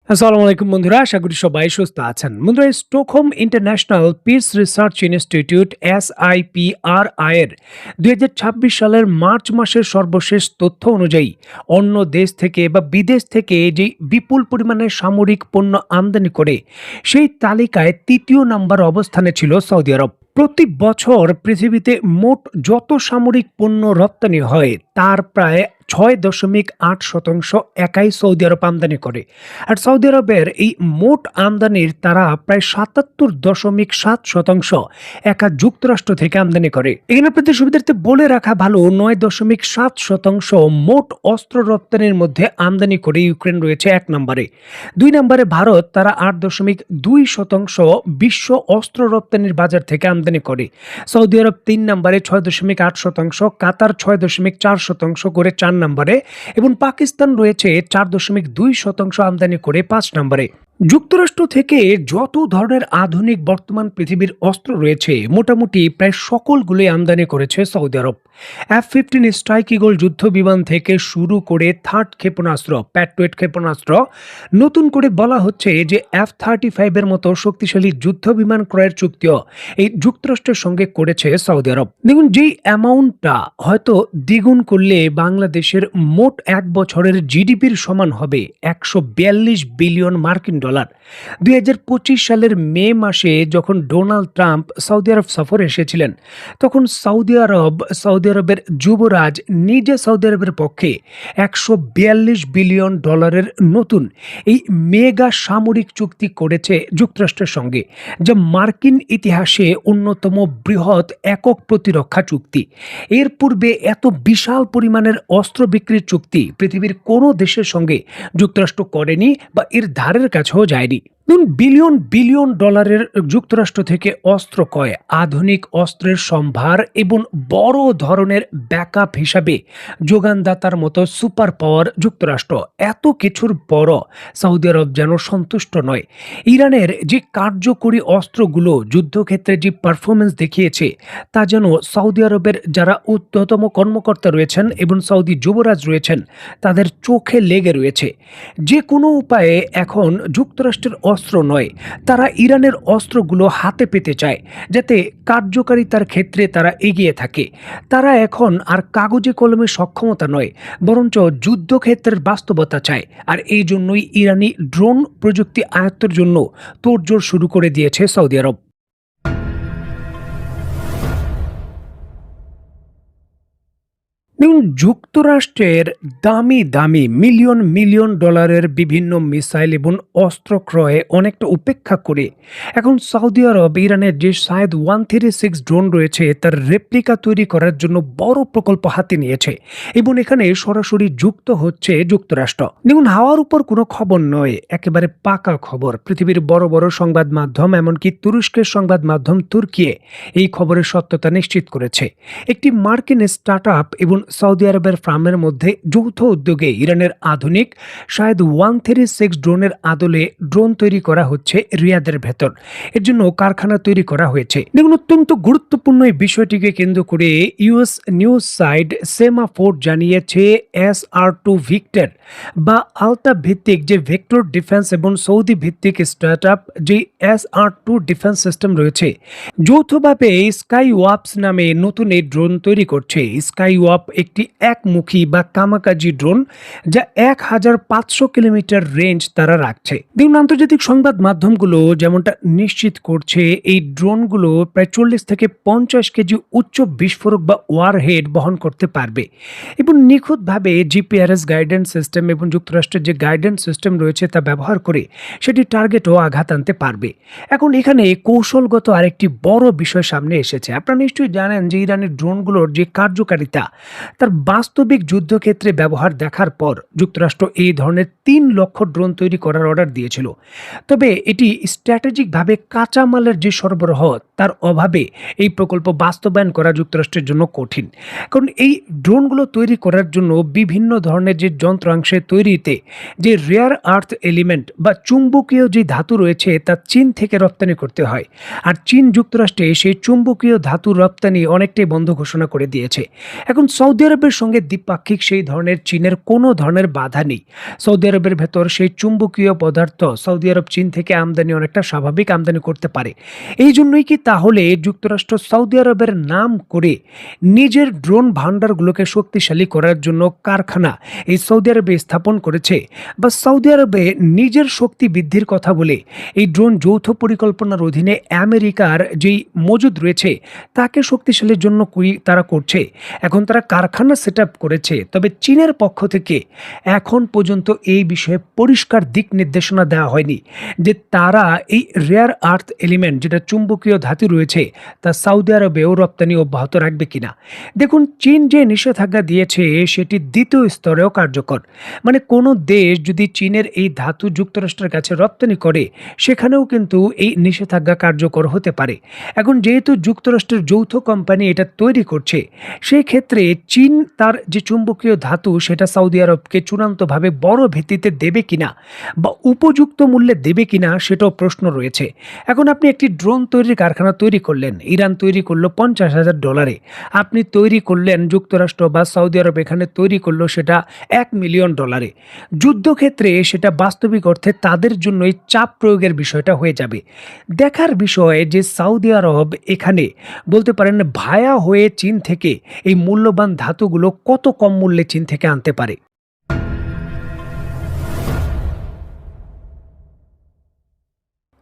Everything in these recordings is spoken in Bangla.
আসসালামু আলাইকুম বন্ধুরা, আশা করি সবাই সুস্থ আছেন। বন্ধুরা, Stockholm international piece research institute SIPRI এর ২০২৬ সালের মার্চ মাসের সর্বশেষ তথ্য অনুযায়ী অন্য দেশ থেকে বা বিদেশ থেকে যে বিপুল পরিমাণে সামরিক পণ্য আমদানি করে সেই তালিকায় তৃতীয় নাম্বার অবস্থানে ছিল সৌদি আরব। প্রতি বছর পৃথিবীতে মোট যত সামরিক পণ্য রপ্তানি হয় তার প্রায় ৬.৮% একাই সৌদি আরব আমদানি করে। আর সৌদি আরবের এই মোট আমদানির তারা প্রায় ৭৭.৭% একা যুক্তরাষ্ট্র থেকে আমদানি করে। এখানে আপনাদের সুবিধার্থে বলে রাখা ভালো, ৯.৭% মোট অস্ত্র রপ্তানির মধ্যে আমদানি করে ইউক্রেন রয়েছে ১ নম্বরে। ২ নম্বরে ভারত, তারা ৮.২% বিশ্ব অস্ত্র রপ্তানির বাজার থেকে আমদানি করে। সৌদি আরব ৩ নম্বরে ৬.৮%, কাতার ৬.৪% করে ৪ নম্বরে এবং পাকিস্তান রয়েছে ৪.২% আমদানি করে ৫ নম্বরে। যুক্তরাষ্ট্র থেকে যত ধরনের আধুনিক বর্তমান পৃথিবীর অস্ত্র রয়েছে মোটামুটি প্রায় সকলগুলোই আমদানি করেছে সৌদি আরব। F-15 স্ট্রাইক ঈগল যুদ্ধ বিমান থেকে শুরু করে থার্ড ক্ষেপণাস্ত্র, প্যাট্রিয়ট ক্ষেপণাস্ত্র, নতুন করে বলা হচ্ছে যে F-35 এর মতো শক্তিশালী যুদ্ধ বিমান ক্রয়ের চুক্তিও এই যুক্তরাষ্ট্রের সঙ্গে করেছে সৌদি আরব। দেখুন, যেই অ্যামাউন্টটা হয়তো দ্বিগুণ করলে বাংলাদেশের মোট এক বছরের জিডিপির সমান হবে ১৪২ বিলিয়ন মার্কিন ডলার। ২০২৫ সালের মে মাসে যখন ডোনাল্ড ট্রাম্প সৌদি আরব সফরে এসেছিলেন, তখন সৌদি আরবের যুবরাজ নিজে সৌদি আরবের পক্ষে ১৪২ বিলিয়ন ডলারের নতুন এই মেগা সামরিক চুক্তি করেছে যুক্তরাষ্ট্রের সঙ্গে, যা মার্কিন ইতিহাসে অন্যতম বৃহৎ একক প্রতিরক্ষা চুক্তি। এর পূর্বে এত বিশাল পরিমাণের অস্ত্র বিক্রির চুক্তি পৃথিবীর কোনো দেশের সঙ্গে যুক্তরাষ্ট্র করেনি বা এর ধারের কাছেও যায়নি। বিলিয়ন বিলিয়ন ডলারের যুক্তরাষ্ট্র থেকে অস্ত্র ক্রয়, আধুনিক অস্ত্রের সম্ভার এবং বড় ধরনের ব্যাকআপ হিসাবে যোগানদাতার মতো সুপার পাওয়ার যুক্তরাষ্ট্র, এত কিছুর পরও সৌদি আরব যেন সন্তুষ্ট নয়। ইরানের যে কার্যকরী অস্ত্রগুলো যুদ্ধক্ষেত্রে যে পারফরমেন্স দেখিয়েছে তা যেন সৌদি আরবের যারা ঊর্ধ্বতম কর্মকর্তা রয়েছেন এবং সৌদি যুবরাজ রয়েছেন তাদের চোখে লেগে রয়েছে। যে কোনো উপায়ে এখন যুক্তরাষ্ট্রের অস্ত্র নয়, তারা ইরানের অস্ত্রগুলো হাতে পেতে চায় যাতে কার্যকারিতার ক্ষেত্রে তারা এগিয়ে থাকে। তারা এখন আর কাগজে কলমে সক্ষমতা নয়, বরঞ্চ যুদ্ধক্ষেত্রের বাস্তবতা চায়। আর এই জন্যই ইরানি ড্রোন প্রযুক্তি আয়ত্তের জন্য তোড়জোড় শুরু করে দিয়েছে সৌদি আরব। দেখুন, যুক্তরাষ্ট্রের দামি দামি মিলিয়ন মিলিয়ন ডলারের বিভিন্ন মিসাইল এবং অস্ত্র ক্রয়ে অনেকটা উপেক্ষা করে এখন সৌদি আরব ইরানের যে শায়েদ 136 ড্রোন রয়েছে তার রেপ্লিকা তৈরি করার জন্য বড় প্রকল্প হাতে নিয়েছে এবং এখানে সরাসরি যুক্ত হচ্ছে যুক্তরাষ্ট্র। দেখুন, হাওয়ার উপর কোনো খবর নয়, একেবারে পাকা খবর। পৃথিবীর বড় বড় সংবাদ মাধ্যম, এমনকি তুরস্কের সংবাদ মাধ্যম তুর্কিয়ে এই খবরের সত্যতা নিশ্চিত করেছে। একটি মার্কিন স্টার্ট আপ এবং সৌদি আরবের ফার্মের মধ্যে যৌথ উদ্যোগে ইরানের আধুনিক শায়েদ 136 ড্রোনের আদলে ড্রোন তৈরি করা হচ্ছে রিয়াদের ভেতর। এর জন্য কারখানা তৈরি করা হয়েছে। দেখুন, অত্যন্ত গুরুত্বপূর্ণ এই বিষয়টিকে কেন্দ্র করে ইউএস নিউজ সাইট সেমাফোর জানিয়েছে SR2 ভিক্টর বা আলতা ভিত্তিক যে ভেক্টর ডিফেন্স এবং সৌদি ভিত্তিক স্টার্ট আপ যে SR2 ডিফেন্স সিস্টেম রয়েছে, যৌথভাবে স্কাই ওয়াপস নামে নতুন এই ড্রোন তৈরি করছে। স্কাই ওয়াপ একটি একমুখী বা কামাকাজি ড্রোন যা ১৫০০ কিলোমিটার রেঞ্জ তারা রাখছে। দেখুন, আন্তর্জাতিক সংবাদ মাধ্যমগুলো যেমনটা নিশ্চিত করছে এই ড্রোনগুলো প্রায় ৪০ থেকে ৫০ কেজি উচ্চ বিস্ফোরক বা ওয়ারহেড বহন করতে পারবে এবং নিখুঁতভাবে জিপিআরএস গাইডেন্স সিস্টেম এবং যুক্তরাষ্ট্রের যে গাইডেন্স সিস্টেম রয়েছে তা ব্যবহার করে সেটি টার্গেটও আঘাত আনতে পারবে। এখন এখানে কৌশলগত আরেকটি বড় বিষয় সামনে এসেছে। আপনারা নিশ্চয়ই জানেন যে ইরানের ড্রোনগুলোর যে কার্যকারিতা তার বাস্তবিক যুদ্ধক্ষেত্রে ব্যবহার দেখার পর যুক্তরাষ্ট্র এই ধরনের ৩ লক্ষ ড্রোন তৈরি করার অর্ডার দিয়েছিল। তবে এটি স্ট্র্যাটেজিকভাবে কাঁচামালের যে সরবরাহ তার অভাবে এই প্রকল্প বাস্তবায়ন করা যুক্তরাষ্ট্রের জন্য কঠিন। কারণ এই ড্রোনগুলো তৈরি করার জন্য বিভিন্ন ধরনের যে যন্ত্রাংশের তৈরিতে যে রেয়ার আর্থ এলিমেন্ট বা চুম্বকীয় যে ধাতু রয়েছে তা চীন থেকে রপ্তানি করতে হয়। আর চীন যুক্তরাষ্ট্রে সেই চুম্বকীয় ধাতু রপ্তানি অনেকটাই বন্ধ ঘোষণা করে দিয়েছে। এখন সৌদি সৌদি আরবের সঙ্গে দ্বিপাক্ষিক সেই ধরনের চীনের কোনো ধরনের বাধা নেই। সৌদি আরবের ভেতর সেই চুম্বকীয় পদার্থ সৌদি আরব চীন থেকে আমদানি অনেকটা স্বাভাবিক আমদানি করতে পারে। এই জন্যই কি তাহলে যুক্তরাষ্ট্র সৌদি আরবের নাম করে নিজের ড্রোন ভান্ডারগুলোকে শক্তিশালী করার জন্য কারখানা এই সৌদি আরবে স্থাপন করেছে, বা সৌদি আরবে নিজের শক্তি বৃদ্ধির কথা বলে এই ড্রোন যৌথ পরিকল্পনার অধীনে আমেরিকার যেই মজুদ রয়েছে তাকে শক্তিশালীর জন্য তারা করছে। এখন তারা কারখানা সেট আপ করেছে, তবে চীনের পক্ষ থেকে এখন পর্যন্ত এই বিষয়ে পরিষ্কার দিক নির্দেশনা দেওয়া হয়নি যে তারা এই রেয়ার আর্থ এলিমেন্ট যেটা চুম্বকীয় ধাতু রয়েছে তা সৌদি আরবেও রপ্তানি অব্যাহত রাখবে কিনা। দেখুন, চীন যে নিষেধাজ্ঞা দিয়েছে সেটি দ্বিতীয় স্তরেও কার্যকর। মানে কোনো দেশ যদি চীনের এই ধাতু যুক্তরাষ্ট্রের কাছে রপ্তানি করে সেখানেও কিন্তু এই নিষেধাজ্ঞা কার্যকর হতে পারে। এখন যেহেতু যুক্তরাষ্ট্রের যৌথ কোম্পানি এটা তৈরি করছে, সেই ক্ষেত্রে চীন তার যে চুম্বকীয় ধাতু সেটা সৌদি আরবকে চূড়ান্তভাবে বড় ভিত্তিতে দেবে কিনা বা উপযুক্ত মূল্যে দেবে কিনা সেটাও প্রশ্ন রয়েছে। এখন আপনি একটি ড্রোন তৈরির কারখানা তৈরি করলেন, ইরান তৈরি করলো $50,000, আপনি তৈরি করলেন যুক্তরাষ্ট্র বা সৌদি আরব এখানে তৈরি করলো সেটা $1,000,000। যুদ্ধক্ষেত্রে সেটা বাস্তবিক অর্থে তাদের জন্যই চাপ প্রয়োগের বিষয়টা হয়ে যাবে। দেখার বিষয় যে সৌদি আরব এখানে বলতে পারেন ভায়া হয়ে চীন থেকে এই মূল্যবান ধাতুগুলো কত কম মূল্যে চীন থেকে আনতে পারে।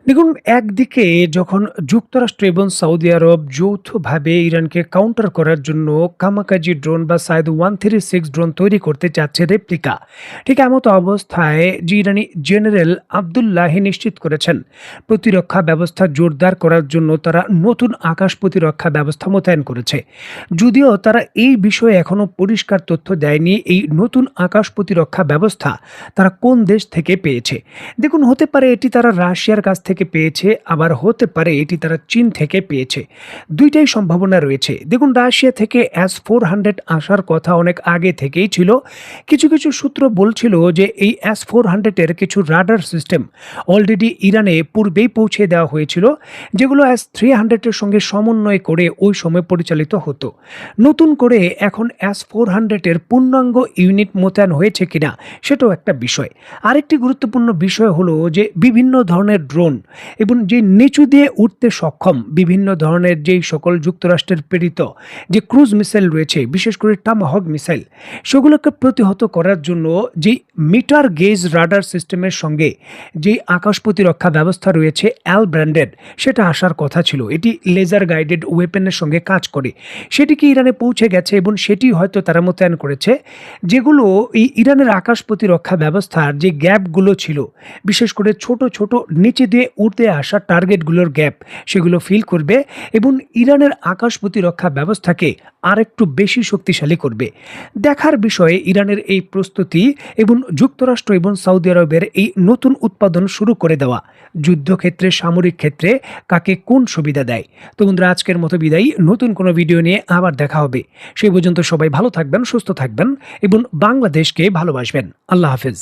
দেখুন, একদিকে যখন যুক্তরাষ্ট্র এবং সৌদি আরব যৌথভাবে ইরানকে কাউন্টার করার জন্য কামাকাজি ড্রোন বা সাইদ 136 ড্রোন তৈরি করতে চাচ্ছে রেপ্লিকা, ঠিক এমতো অবস্থায় যে ইরানি জেনারেল আবদুল্লাহি নিশ্চিত করেছেন প্রতিরক্ষা ব্যবস্থা জোরদার করার জন্য তারা নতুন আকাশ প্রতিরক্ষা ব্যবস্থা মোতায়েন করেছে। যদিও তারা এই বিষয়ে এখনো পরিষ্কার তথ্য দেয়নি এই নতুন আকাশ প্রতিরক্ষা ব্যবস্থা তারা কোন দেশ থেকে পেয়েছে। দেখুন, হতে পারে এটি তারা রাশিয়ার কাছ থেকে পেয়েছে, আবার হতে পারে এটি তারা চীন থেকে পেয়েছে। দুইটাই সম্ভাবনা রয়েছে। দেখুন, রাশিয়া থেকে S-400 আসার কথা অনেক আগে থেকেই ছিল। কিছু কিছু সূত্র বলছিল যে এই S-400 কিছু রাডার সিস্টেম অলরেডি ইরানে পূর্বেই পৌঁছে দেওয়া হয়েছিল, যেগুলো S-300 সঙ্গে সমন্বয় করে ওই সময় পরিচালিত হতো। নতুন করে এখন S-400 পূর্ণাঙ্গ ইউনিট মোতায়েন হয়েছে কিনা সেটাও একটা বিষয়। আরেকটি গুরুত্বপূর্ণ বিষয় হলো যে বিভিন্ন ধরনের ড্রোন এবং যে নিচু দিয়ে উঠতে সক্ষম বিভিন্ন ধরনের যেই সকল যুক্তরাষ্ট্রের প্রেরিত যে ক্রুজ মিসাইল রয়েছে, বিশেষ করে টমাহক মিসাইল, সেগুলোকে প্রতিহত করার জন্য যেই মিটার গেজ রাডার সিস্টেমের সঙ্গে যেই আকাশ প্রতিরক্ষা ব্যবস্থা রয়েছে অ্যাল ব্র্যান্ডেড, সেটা আসার কথা ছিল। এটি লেজার গাইডেড ওয়েপেনের সঙ্গে কাজ করে। সেটি কি ইরানে পৌঁছে গেছে এবং সেটি হয়তো তারা মোতায়েন করেছে, যেগুলো এই ইরানের আকাশ প্রতিরক্ষা ব্যবস্থার যে গ্যাপগুলো ছিল, বিশেষ করে ছোট ছোট নিচে দিয়ে উঠতে আসা টার্গেটগুলোর গ্যাপ, সেগুলো ফিল করবে এবং ইরানের আকাশ প্রতিরক্ষা ব্যবস্থাকে আরেকটু বেশি শক্তিশালী করবে। দেখার বিষয়ে ইরানের এই প্রস্তুতি এবং যুক্তরাষ্ট্র এবং সৌদি আরবের এই নতুন উৎপাদন শুরু করে দেওয়া যুদ্ধক্ষেত্রে সামরিক ক্ষেত্রে কাকে কোন সুবিধা দেয়। তো বন্ধুরা, আজকের মতো বিদায়। নতুন কোনো ভিডিও নিয়ে আবার দেখা হবে। সেই পর্যন্ত সবাই ভালো থাকবেন, সুস্থ থাকবেন এবং বাংলাদেশকে ভালোবাসবেন। আল্লাহ হাফেজ।